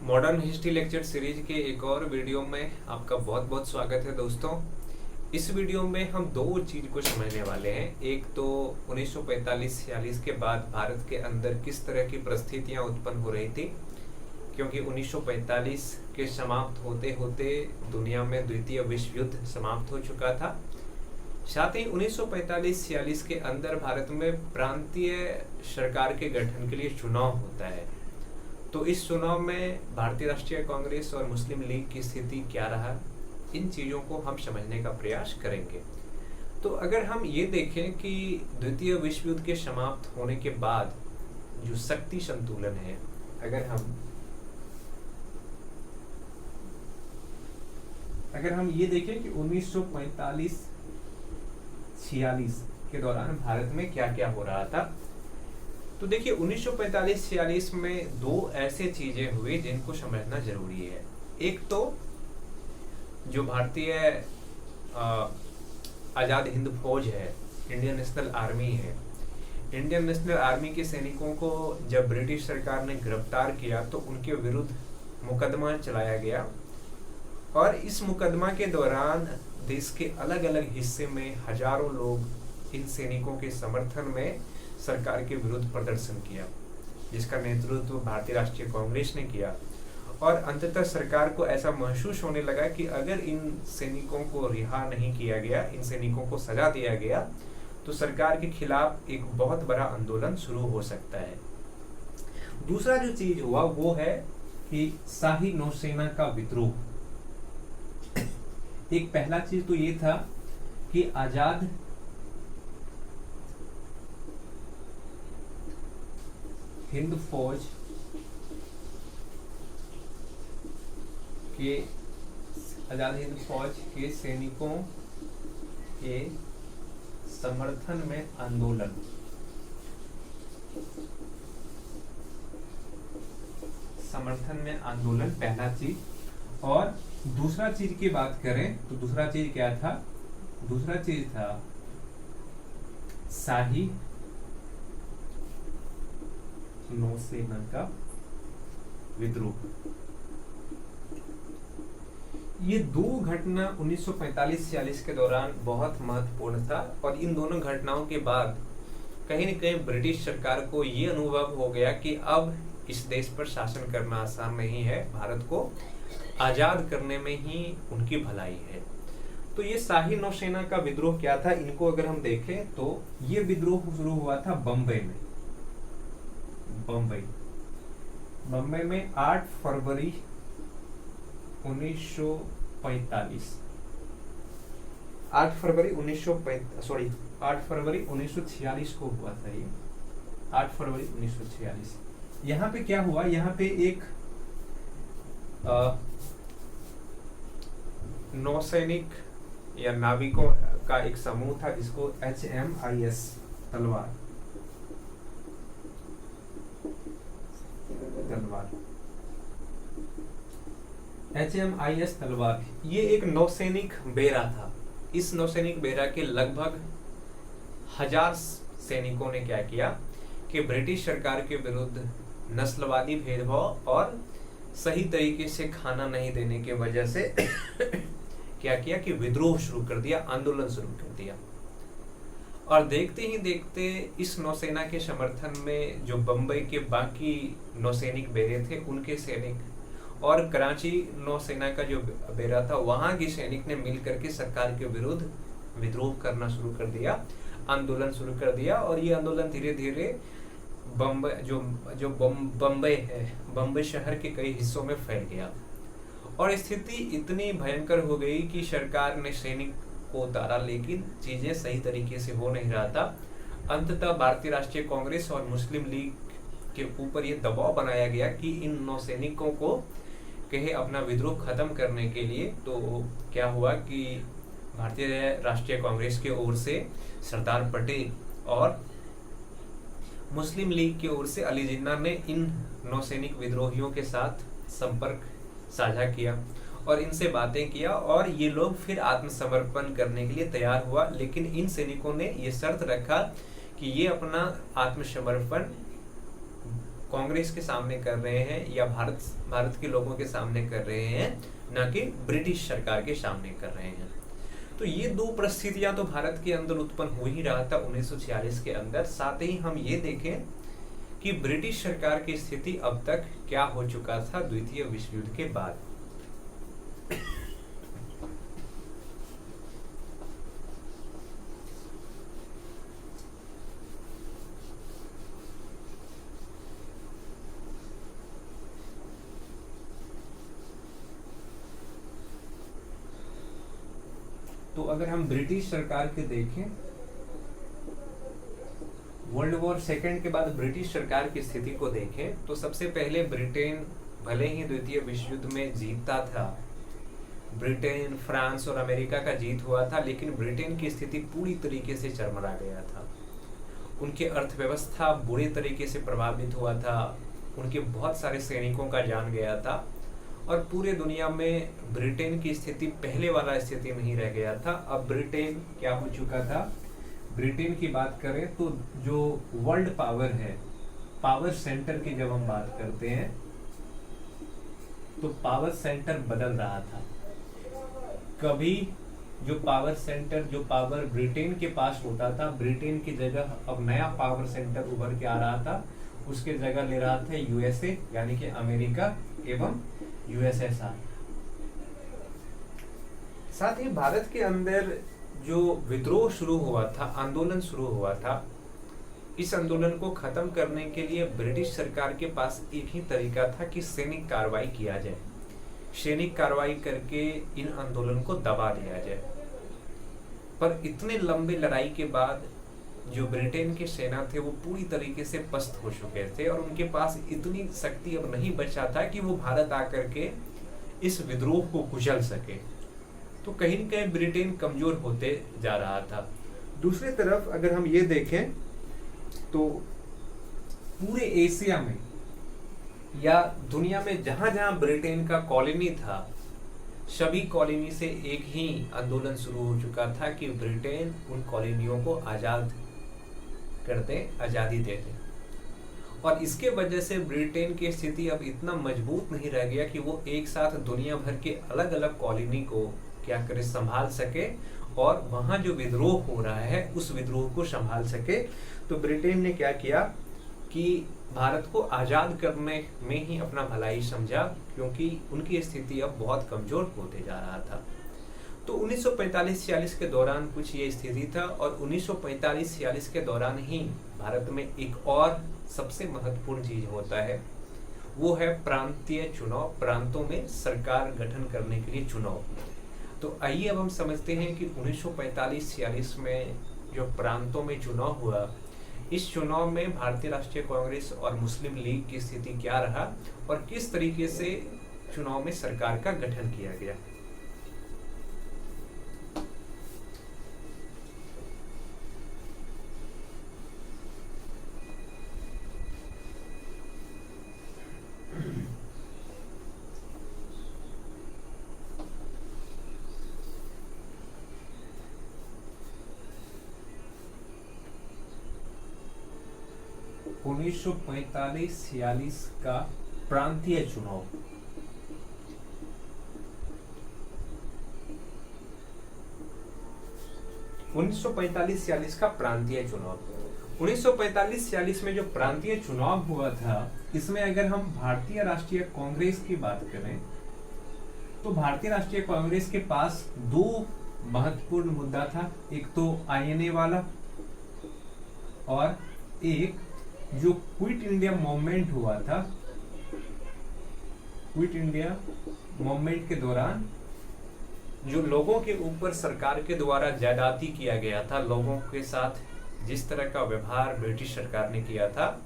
Modern history lecture series के एक और वीडियो में आपका बहुत बहुत स्वागत है दोस्तों। इस वीडियो में हम दो चीज़ को समझने वाले हैं। एक तो 1945-46 के बाद भारत के अंदर किस तरह की परिस्थितियां उत्पन्न हो रही थी, क्योंकि 1945 के समाप्त होते होते दुनिया में द्वितीय विश्व युद्ध समाप्त हो चुका था। साथ ही 1945-46 के अंदर भारत में प्रांतीय सरकार के गठन के लिए चुनाव होता है। तो इस चुनाव में भारतीय राष्ट्रीय कांग्रेस और मुस्लिम लीग की स्थिति क्या रहा, इन चीज़ों को हम समझने का प्रयास करेंगे। तो अगर हम ये देखें कि द्वितीय विश्व युद्ध के समाप्त होने के बाद जो शक्ति संतुलन है, अगर हम ये देखें कि 1945-46 के दौरान भारत में क्या क्या हो रहा था, तो देखिए 1945-46 में दो ऐसे चीजें हुई जिनको समझना जरूरी है। एक तो जो भारतीय आजाद हिंद फौज है, इंडियन नेशनल आर्मी है, इंडियन नेशनल आर्मी के सैनिकों को जब ब्रिटिश सरकार ने गिरफ्तार किया तो उनके विरुद्ध मुकदमा चलाया गया और इस मुकदमा के दौरान देश के अलग अलग हिस्से में हजारों लोग इन सैनिकों के समर्थन में सरकार के विरुद्ध प्रदर्शन किया, जिसका नेतृत्व भारतीय राष्ट्रीय कांग्रेस ने किया। और अंततः सरकार को ऐसा महसूस होने लगा कि अगर इन सैनिकों को रिहा नहीं किया गया, इन सैनिकों को सजा दिया गया, तो सरकार के खिलाफ एक बहुत बड़ा आंदोलन शुरू हो सकता है। दूसरा जो चीज हुआ वो है कि शाही नौसेना का विद्रोह। एक पहला चीज तो ये था कि आजाद हिंद फौज के सैनिकों के समर्थन में आंदोलन। पहला चीज। और दूसरा चीज की बात करें तो दूसरा चीज क्या था? दूसरा चीज था शाही नौसेना का विद्रोह। ये दो घटना 1945-46 के दौरान बहुत महत्वपूर्ण था और इन दोनों घटनाओं के बाद कहीं न कहीं ब्रिटिश सरकार को ये अनुभव हो गया कि अब इस देश पर शासन करना आसान नहीं है, भारत को आजाद करने में ही उनकी भलाई है। तो ये शाही नौसेना का विद्रोह क्या था, इनको अगर हम देखें तो ये विद्रोह शुरू हुआ था बम्बई में 8 फरवरी 1946 को हुआ था ये। 8 फरवरी 1946। यहाँ पे क्या हुआ, यहाँ पे एक नौसैनिक या नाविकों का एक समूह था जिसको HMIS तलवार, ये एक नौसैनिक बेड़ा था। इस नौसैनिक बेड़ा के लगभग 1000 सैनिकों ने क्या किया कि ब्रिटिश सरकार के विरुद्ध नस्लवादी भेदभाव और सही तरीके से खाना नहीं देने की वजह से क्या किया कि विद्रोह शुरू कर दिया, आंदोलन शुरू कर दिया। और देखते ही देखते इस नौसेना के समर्थन में जो बंबई के बाकी नौसैनिक बेड़े थे उनके सैनिक और कराची नौसेना का जो बेड़ा था वहां के सैनिक ने मिलकर के सरकार के विरुद्ध विद्रोह करना शुरू कर दिया, आंदोलन शुरू कर दिया। और ये आंदोलन धीरे धीरे बम्बई शहर के कई हिस्सों में फैल गया और स्थिति इतनी भयंकर हो गई कि सरकार ने सैनिक को उतारा, लेकिन चीजें सही तरीके से हो नहीं रहा था। अंततः भारतीय राष्ट्रीय कांग्रेस और मुस्लिम लीग के ऊपर ये दबाव बनाया गया कि इन नौसैनिकों को कहे अपना विद्रोह खत्म करने के लिए। तो क्या हुआ कि भारतीय राष्ट्रीय कांग्रेस की ओर से सरदार पटेल और मुस्लिम लीग की ओर से अली जिन्ना ने इन नौसैनिक विद्रोहियों के साथ संपर्क साझा किया और इनसे बातें किया और ये लोग फिर आत्मसमर्पण करने के लिए तैयार हुआ। लेकिन इन सैनिकों ने ये शर्त रखा कि ये अपना आत्मसमर्पण कांग्रेस के सामने कर रहे हैं या भारत के लोगों के सामने कर रहे हैं, ना कि ब्रिटिश सरकार के सामने कर रहे हैं। तो ये दो परिस्थितियां तो भारत के अंदर उत्पन्न हो ही रहा था 1946 के अंदर। साथ ही हम ये देखें कि ब्रिटिश सरकार की स्थिति अब तक क्या हो चुका था द्वितीय विश्व युद्ध के बाद। तो अगर हम ब्रिटिश सरकार के देखें, वर्ल्ड वॉर सेकेंड के बाद ब्रिटिश सरकार की स्थिति को देखें तो सबसे पहले ब्रिटेन भले ही द्वितीय विश्व युद्ध में जीतता था, ब्रिटेन, फ्रांस और अमेरिका का जीत हुआ था, लेकिन ब्रिटेन की स्थिति पूरी तरीके से चरमरा गया था। उनकी अर्थव्यवस्था बुरे तरीके से प्रभावित हुआ था, उनके बहुत सारे सैनिकों का जान गया था और पूरे दुनिया में ब्रिटेन की स्थिति पहले वाला स्थिति नहीं रह गया था। अब ब्रिटेन क्या हो चुका था, ब्रिटेन की बात करें तो जो वर्ल्ड पावर है, पावर सेंटर की जब हम बात करते हैं तो पावर सेंटर बदल रहा था। कभी जो पावर सेंटर, जो पावर ब्रिटेन के पास होता था, ब्रिटेन की जगह अब नया पावर सेंटर उभर के आ रहा था, उसके जगह ले रहा था यूएसए यानी कि अमेरिका एवं यूएसएसआर। साथ ही भारत के अंदर जो विद्रोह शुरू हुआ था, आंदोलन शुरू हुआ था, इस आंदोलन को खत्म करने के लिए ब्रिटिश सरकार के पास एक ही तरीका था कि सैनिक कार्रवाई किया जाए, सैनिक कार्रवाई करके इन आंदोलन को दबा दिया जाए। पर इतने लंबे लड़ाई के बाद जो ब्रिटेन के सेना थे वो पूरी तरीके से पस्त हो चुके थे और उनके पास इतनी शक्ति अब नहीं बचा था कि वो भारत आकर के इस विद्रोह को कुचल सके। तो कहीं न कहीं ब्रिटेन कमजोर होते जा रहा था। दूसरी तरफ अगर हम ये देखें तो पूरे एशिया में या दुनिया में जहां जहां ब्रिटेन का कॉलोनी था, सभी कॉलोनी से एक ही आंदोलन शुरू हो चुका था कि ब्रिटेन उन कॉलोनियों को आजाद कर दे, आजादी दे दे। और इसके वजह से ब्रिटेन की स्थिति अब इतना मजबूत नहीं रह गया कि वो एक साथ दुनिया भर के अलग अलग कॉलोनी को क्या करे, संभाल सके और वहां जो विद्रोह हो रहा है उस विद्रोह को संभाल सके। तो ब्रिटेन ने क्या किया कि भारत को आजाद करने में ही अपना भलाई समझा, क्योंकि उनकी स्थिति अब बहुत कमजोर होते जा रहा था। तो 1945-46 के दौरान कुछ ये स्थिति था और 1945-46 के दौरान ही भारत में एक और सबसे महत्वपूर्ण चीज होता है, वो है प्रांतीय चुनाव, प्रांतों में सरकार गठन करने के लिए चुनाव। तो आइए अब हम समझते हैं कि 1945-46 में जो प्रांतों में चुनाव हुआ, इस चुनाव में भारतीय राष्ट्रीय कांग्रेस और मुस्लिम लीग की स्थिति क्या रहा और किस तरीके से चुनाव में सरकार का गठन किया गया। उन्नीस सौ 45-46 का प्रांतीय चुनाव। उन्नीस सौ 45-46 का प्रांतीय चुनाव। 1945-46 में जो प्रांतीय चुनाव हुआ था, इसमें अगर हम भारतीय राष्ट्रीय कांग्रेस की बात करें तो भारतीय राष्ट्रीय कांग्रेस के पास दो महत्वपूर्ण मुद्दा था। एक तो आईएनए वाला और एक जो क्विट इंडिया मूवमेंट हुआ था। क्विट इंडिया मूवमेंट के दौरान जो लोगों के ऊपर सरकार के द्वारा ज्यादती किया गया था, लोगों के साथ जिस तरह का व्यवहार ब्रिटिश सरकार ने किया था,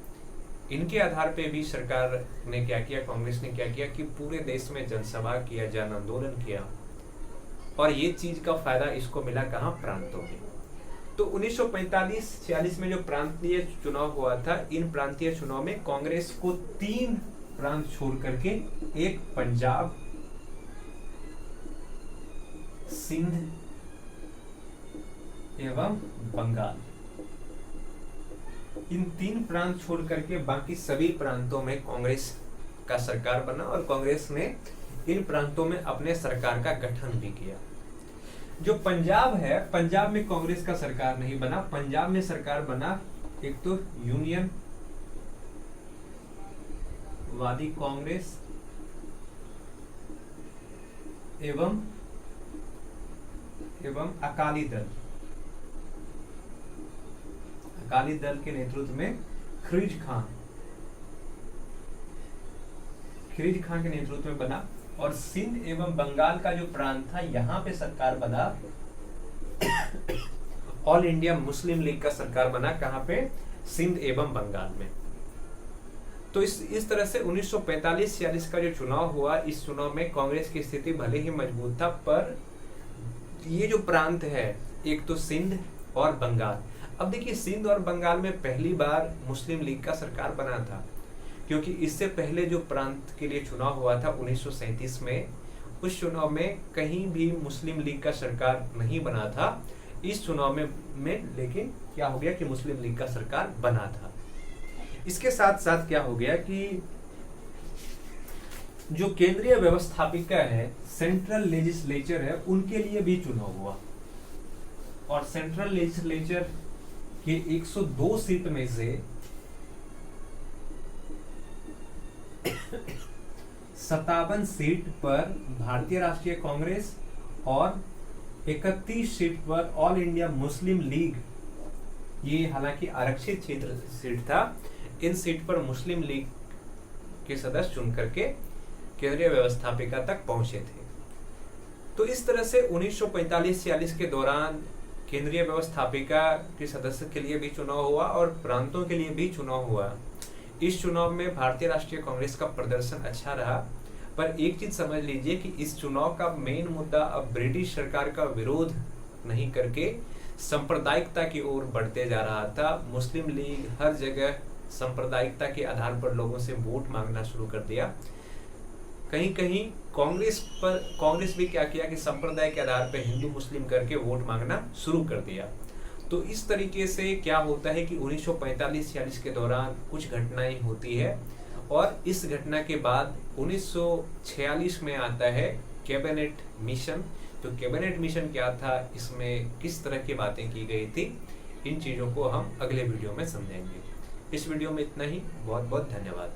इनके आधार पे भी सरकार ने क्या किया, कांग्रेस ने क्या किया कि पूरे देश में जनसभा किया, जन आंदोलन किया और ये चीज का फायदा इसको मिला कहाँ, प्रांतों में। तो 1945-46 में जो प्रांतीय चुनाव हुआ था, इन प्रांतीय चुनाव में कांग्रेस को 3 प्रांत छोड़ करके, एक पंजाब, सिंध एवं बंगाल, इन 3 प्रांत छोड़ करके बाकी सभी प्रांतों में कांग्रेस का सरकार बना और कांग्रेस ने इन प्रांतों में अपने सरकार का गठन भी किया। जो पंजाब है, पंजाब में कांग्रेस का सरकार नहीं बना। पंजाब में सरकार बना एक तो यूनियन वादी कांग्रेस एवं अकाली दल। अकाली दल के नेतृत्व में खिलजी खान के नेतृत्व में बना। और सिंध एवं बंगाल का जो प्रांत था, यहाँ पे सरकार बना ऑल इंडिया मुस्लिम लीग का सरकार बना। कहाँ पे? सिंध एवं बंगाल में। तो इस तरह से 1945-46 का जो चुनाव हुआ, इस चुनाव में कांग्रेस की स्थिति भले ही मजबूत था, पर ये जो प्रांत है, एक तो सिंध और बंगाल। अब देखिए, सिंध और बंगाल में पहली बार मुस्लिम लीग का सरकार बना था, क्योंकि इससे पहले जो प्रांत के लिए चुनाव हुआ था 1937 में, उस चुनाव में कहीं भी मुस्लिम लीग का सरकार नहीं बना था। इस चुनाव में लेकिन क्या हो गया कि मुस्लिम लीग का सरकार बना था। इसके साथ साथ क्या हो गया कि जो केंद्रीय व्यवस्थापिका है, सेंट्रल लेजिस्लेचर है, उनके लिए भी चुनाव हुआ। और सेंट्रल लेजिस्लेचर के 102 सीट में से 57 सीट पर भारतीय राष्ट्रीय कांग्रेस और 31 सीट पर ऑल इंडिया मुस्लिम लीग, ये हालांकि आरक्षित क्षेत्र सीट था, इन सीट पर मुस्लिम लीग के सदस्य चुन करके केंद्रीय व्यवस्थापिका तक पहुंचे थे। तो इस तरह से 1945-46 के दौरान केंद्रीय व्यवस्थापिका के सदस्य के लिए भी चुनाव हुआ और प्रांतों के लिए भी चुनाव हुआ। इस चुनाव में भारतीय राष्ट्रीय कांग्रेस का प्रदर्शन अच्छा रहा, पर एक चीज समझ लीजिए कि इस चुनाव का मेन मुद्दा अब ब्रिटिश सरकार का विरोध नहीं करके सांप्रदायिकता की ओर बढ़ते जा रहा था। मुस्लिम लीग हर जगह सांप्रदायिकता के आधार पर लोगों से वोट मांगना शुरू कर दिया। कहीं कहीं कांग्रेस भी क्या किया कि संप्रदाय के आधार पर हिंदू मुस्लिम करके वोट मांगना शुरू कर दिया। तो इस तरीके से क्या होता है कि 1945-46 के दौरान कुछ घटनाएं होती है, और इस घटना के बाद 1946 में आता है कैबिनेट मिशन। तो कैबिनेट मिशन क्या था, इसमें किस तरह की बातें की गई थी, इन चीज़ों को हम अगले वीडियो में समझेंगे। इस वीडियो में इतना ही। बहुत बहुत धन्यवाद।